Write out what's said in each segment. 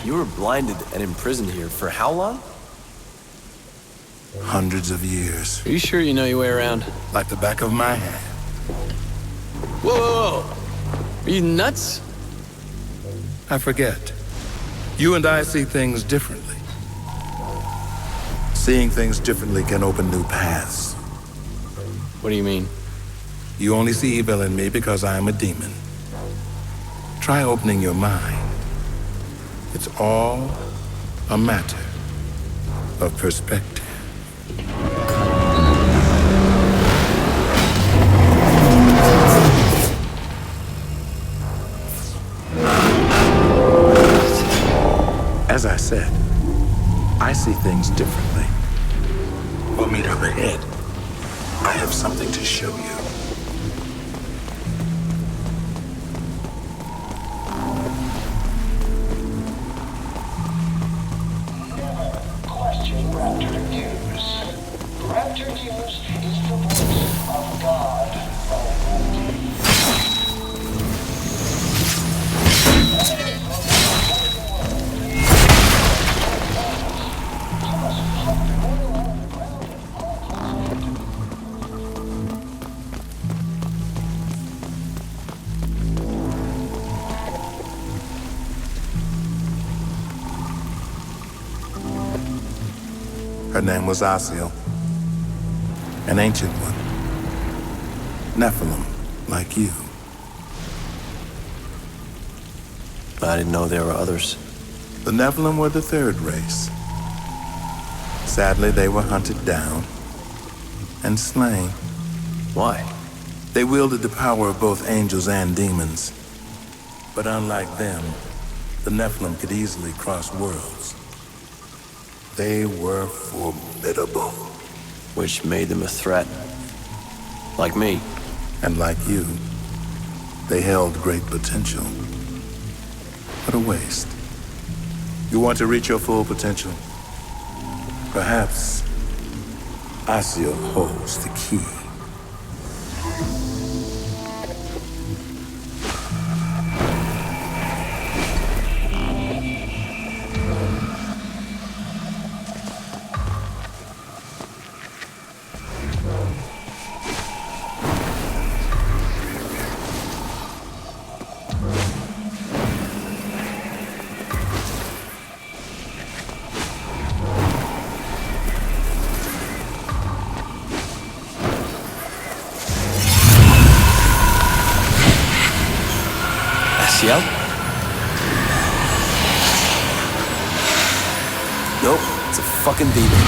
You were blinded and imprisoned here for how long? Hundreds of years. Are you sure you know your way around? Like the back of my hand. Whoa, whoa, whoa! Are you nuts? I forget. You and I see things differently. Seeing things differently can open new paths. What do you mean? You only see evil in me because I am a demon. Try opening your mind. It's all a matter of perspective. As I said, I see things differently. We'll meet up ahead. I have something to show you. Question Raptor News. Raptor News is the voice of God Almighty. Her name was Asiel, an ancient one. Nephilim, like you. I didn't know there were others. The Nephilim were the third race. Sadly, they were hunted down and slain. Why? They wielded the power of both angels and demons. But unlike them, the Nephilim could easily cross worlds. They were formidable. Which made them a threat. Like me. And like you, they held great potential. What a waste. You want to reach your full potential? Perhaps Asiel holds the key. Asiel? Nope, it's a fucking demon.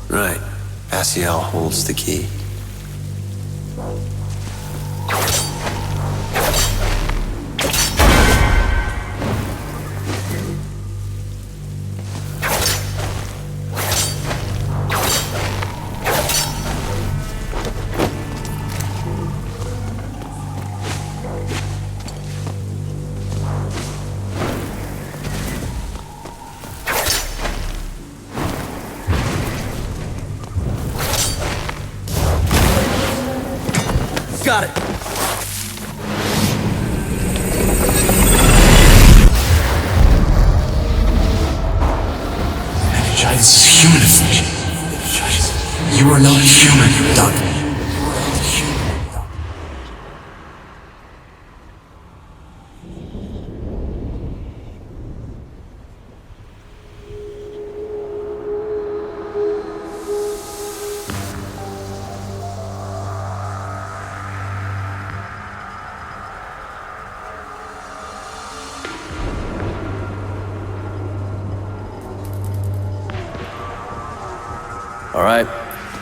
Right. Asiel holds the key. Got it. Energize is human of me. You are not human, Doug.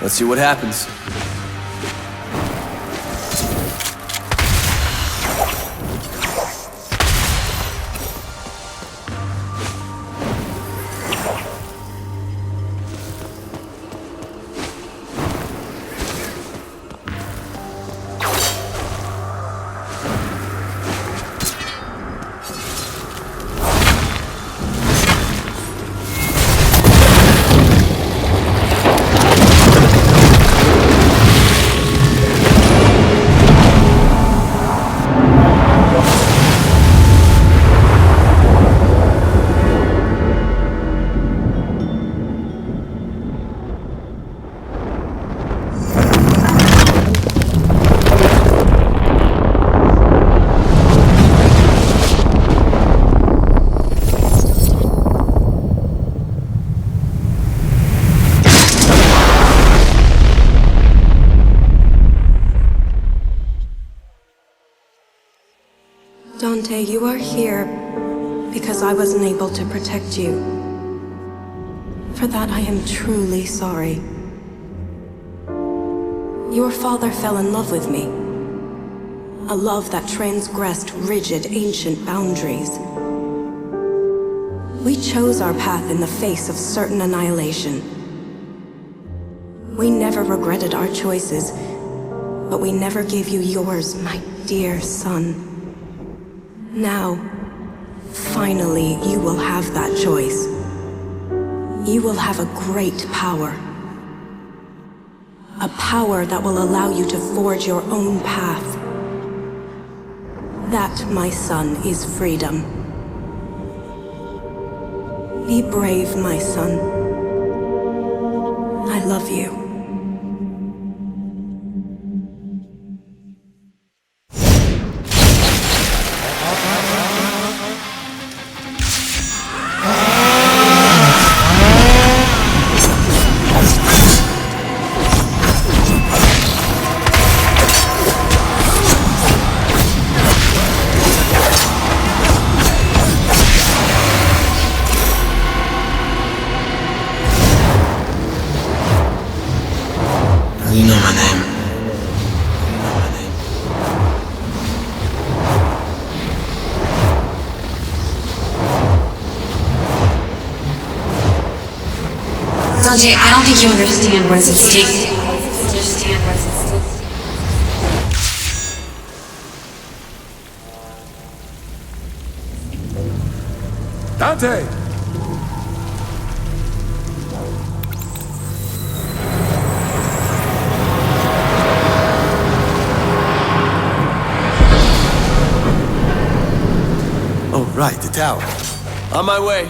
Let's see what happens. Dante, you are here because I wasn't able to protect you. For that, I am truly sorry. Your father fell in love with me. A love that transgressed rigid, ancient boundaries. We chose our path in the face of certain annihilation. We never regretted our choices, but we never gave you yours, my dear son. Now, finally, you will have that choice. You will have a great power. A power that will allow you to forge your own path. That, my son, is freedom. Be brave, my son. I love you. You know my name. Dante, I don't think you understand what's at stake. Dante! Oh, right, the tower. On my way.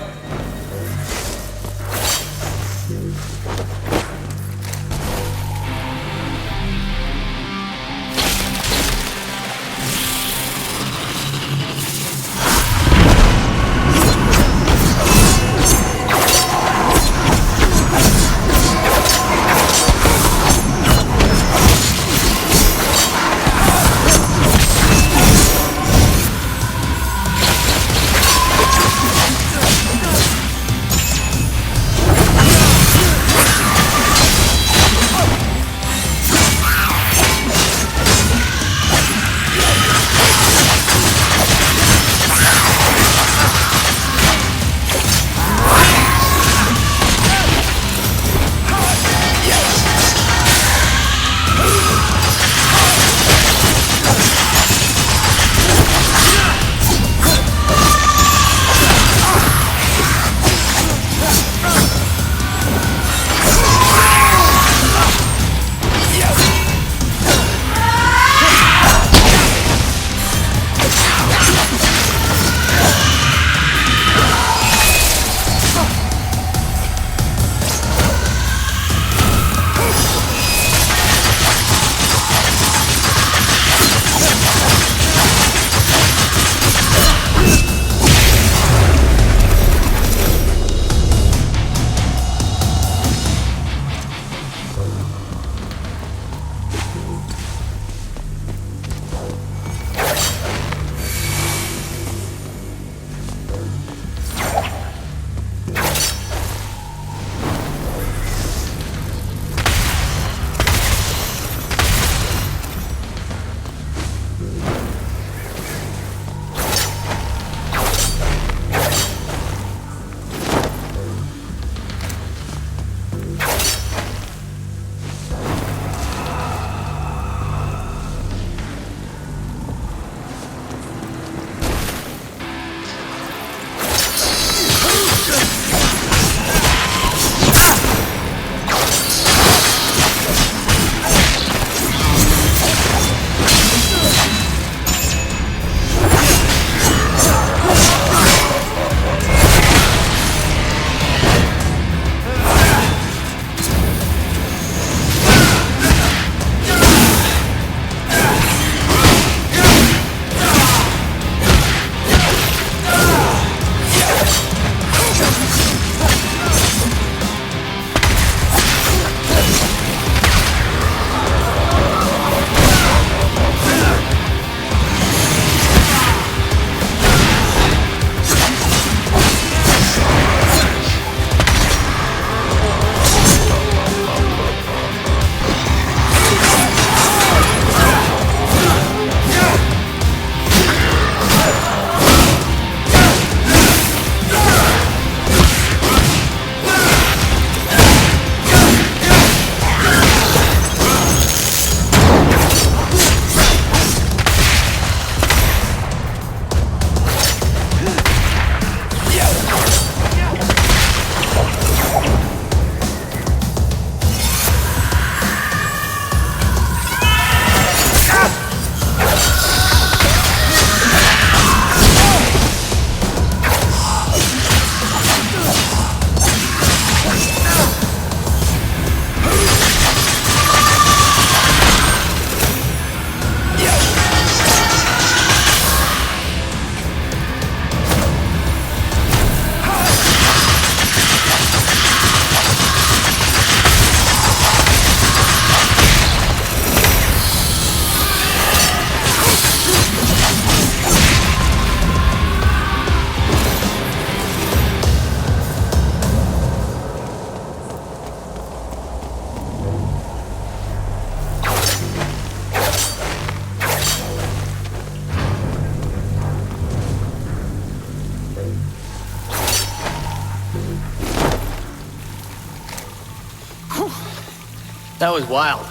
That was wild.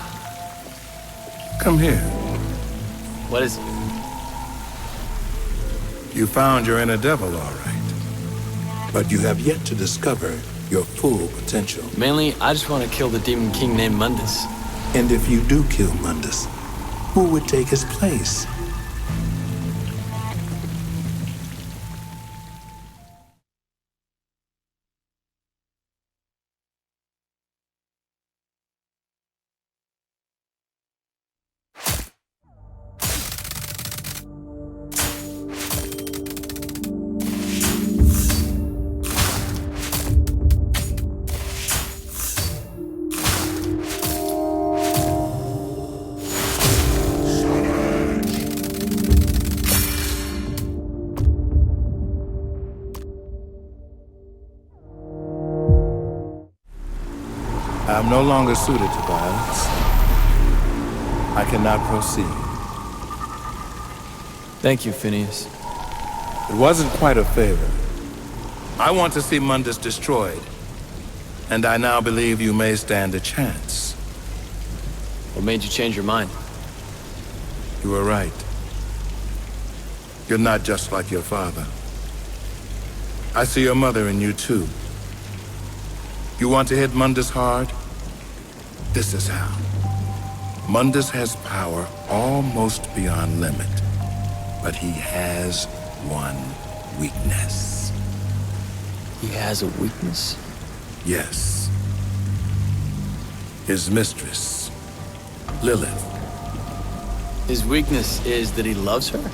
Come here. What is it? You found your inner devil, all right. But you have yet to discover your full potential. Mainly, I just want to kill the Demon King named Mundus. And if you do kill Mundus, who would take his place? I'm no longer suited to violence. I cannot proceed. Thank you, Phineas. It wasn't quite a favor. I want to see Mundus destroyed, and I now believe you may stand a chance. What made you change your mind? You were right. You're not just like your father. I see your mother in you, too. You want to hit Mundus hard? This is how. Mundus has power almost beyond limit, but he has one weakness. He has a weakness? Yes. His mistress, Lilith. His weakness is that he loves her?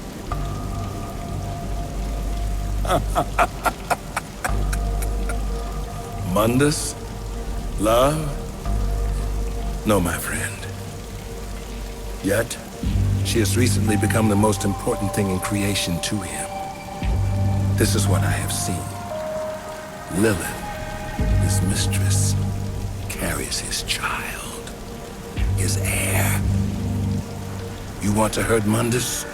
Mundus? Love? No, my friend. Yet, she has recently become the most important thing in creation to him. This is what I have seen. Lilith, his mistress, carries his child, his heir. You want to hurt Mundus?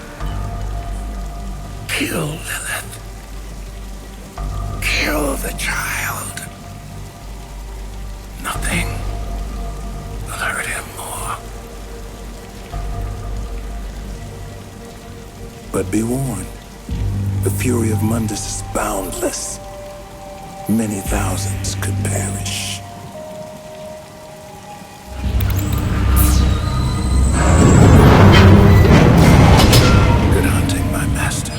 Kill Lilith. Kill the child. Nothing will hurt him more. But be warned, the fury of Mundus is boundless. Many thousands could perish. Good hunting, my master.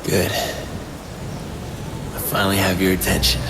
Good. I finally have your attention.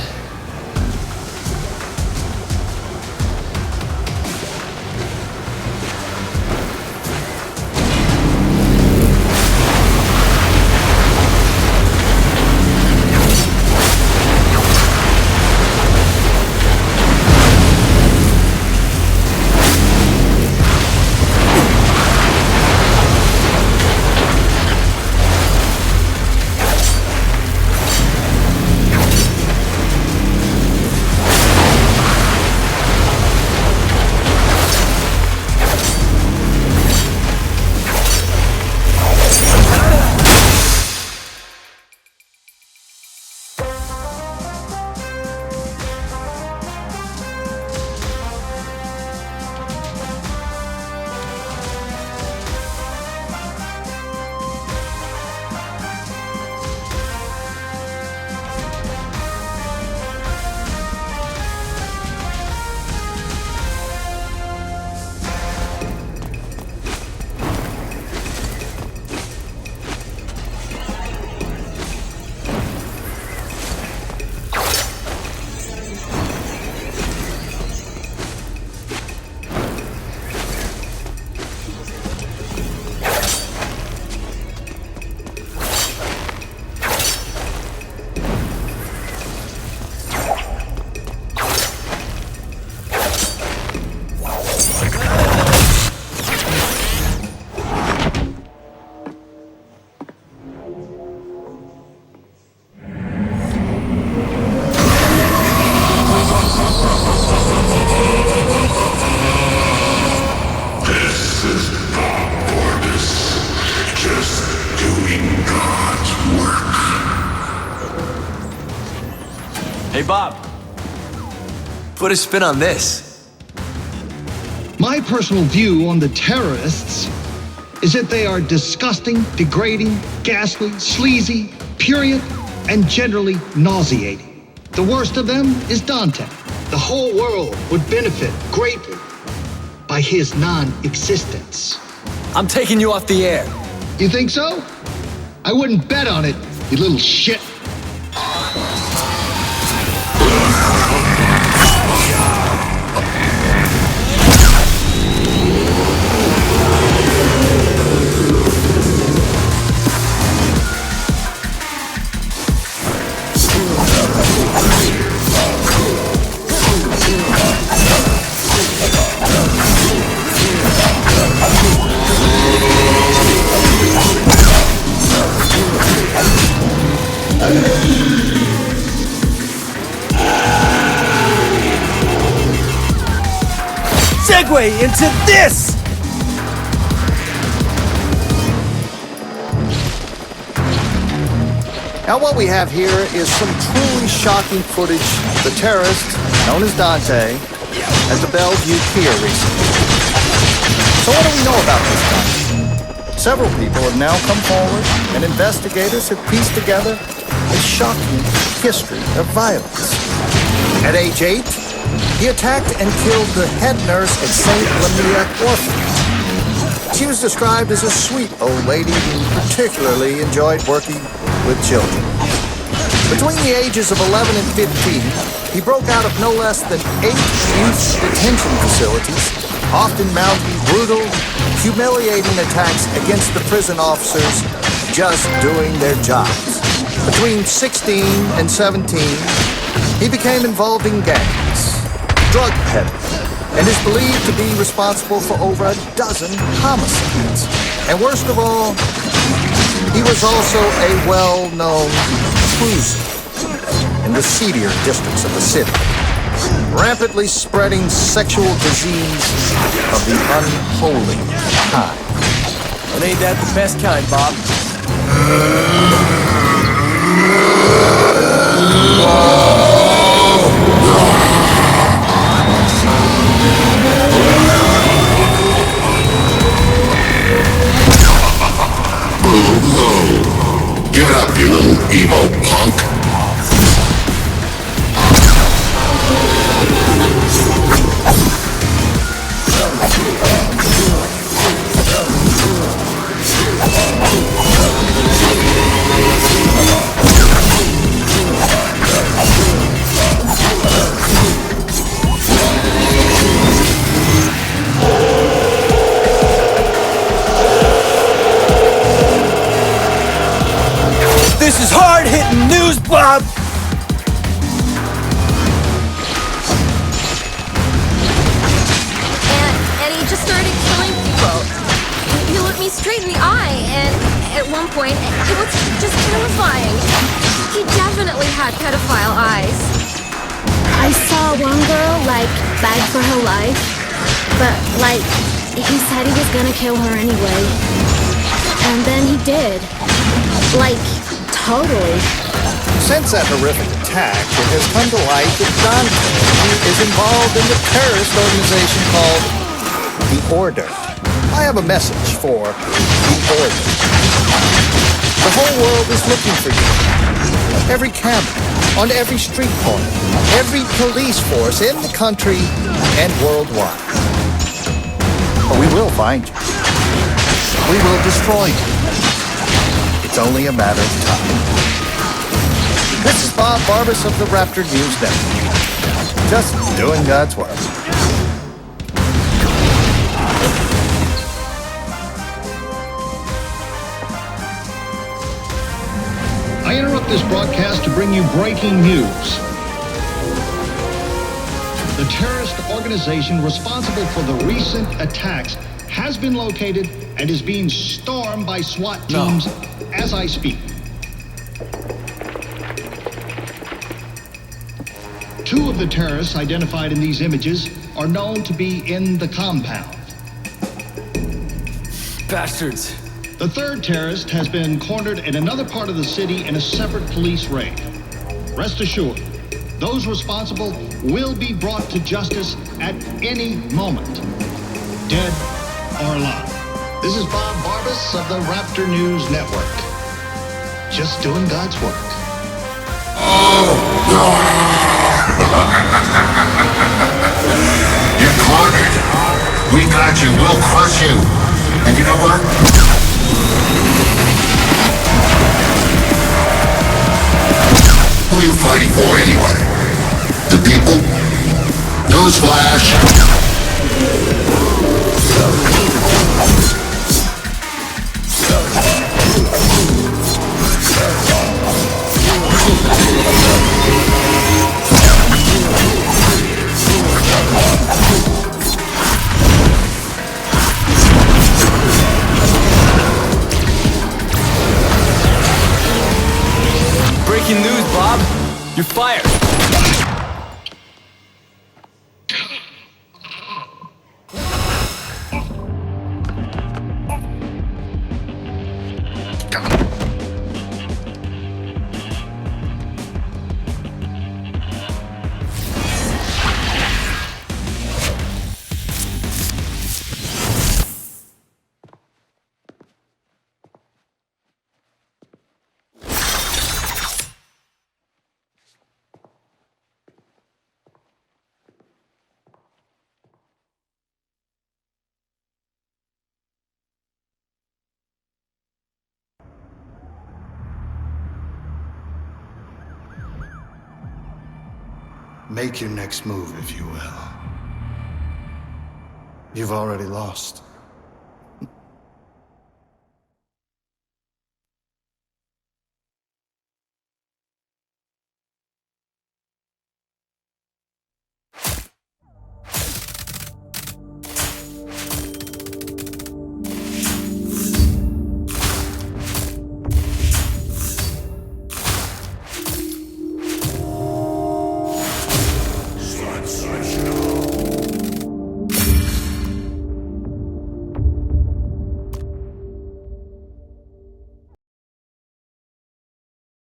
Hey, Bob. Put a spin on this. My personal view on the terrorists is that they are disgusting, degrading, ghastly, sleazy, prurient, and generally nauseating. The worst of them is Dante. The whole world would benefit greatly by his non-existence. I'm taking you off the air. You think so? I wouldn't bet on it, you little shit. Segue into this! Now what we have here is some truly shocking footage of the terrorist, known as Dante, at the Bellevue Pier recently. So what do we know about this guy? Several people have now come forward, and investigators have pieced together a shocking history of violence. At age 8, he attacked and killed the head nurse at St. Lamia Orphanage. She was described as a sweet old lady who particularly enjoyed working with children. Between the ages of 11 and 15, he broke out of no less than 8 youth detention facilities, often mounting brutal, humiliating attacks against the prison officers just doing their jobs. Between 16 and 17, he became involved in gangs, drug peddling, and is believed to be responsible for over a dozen homicides. And worst of all, he was also a well-known cruiser in the seedier districts of the city, rampantly spreading sexual disease of the unholy kind. And ain't that the best kind, Bob? Get up, you little emo punk. This is hard-hitting news, Bob! And he just started killing people. He looked me straight in the eye, and at one point, it was just terrifying. He definitely had pedophile eyes. I saw one girl, beg for her life, but, he said he was gonna kill her anyway. And then he did. Totally. Since that horrific attack, it has come to light that Dante is involved in the terrorist organization called The Order. I have a message for The Order. The whole world is looking for you. Every camera, on every street corner, every police force in the country and worldwide. But we will find you. We will destroy you. It's only a matter of time. This is Bob Barbas of the Raptor News Network. Just doing God's work. I interrupt this broadcast to bring you breaking news. The terrorist organization responsible for the recent attacks has been located and is being stormed by SWAT teams as I speak. 2 of the terrorists identified in these images are known to be in the compound. Bastards. The 3rd terrorist has been cornered in another part of the city in a separate police raid. Rest assured, those responsible will be brought to justice at any moment, dead or alive. This is Bob Barbas of the Raptor News Network. Just doing God's work. You're cornered. We got you. We'll crush you. And you know what? Who are you fighting for anyway? The people? Newsflash. Breaking news, Bob. You're fired. Make your next move, if you will. You've already lost.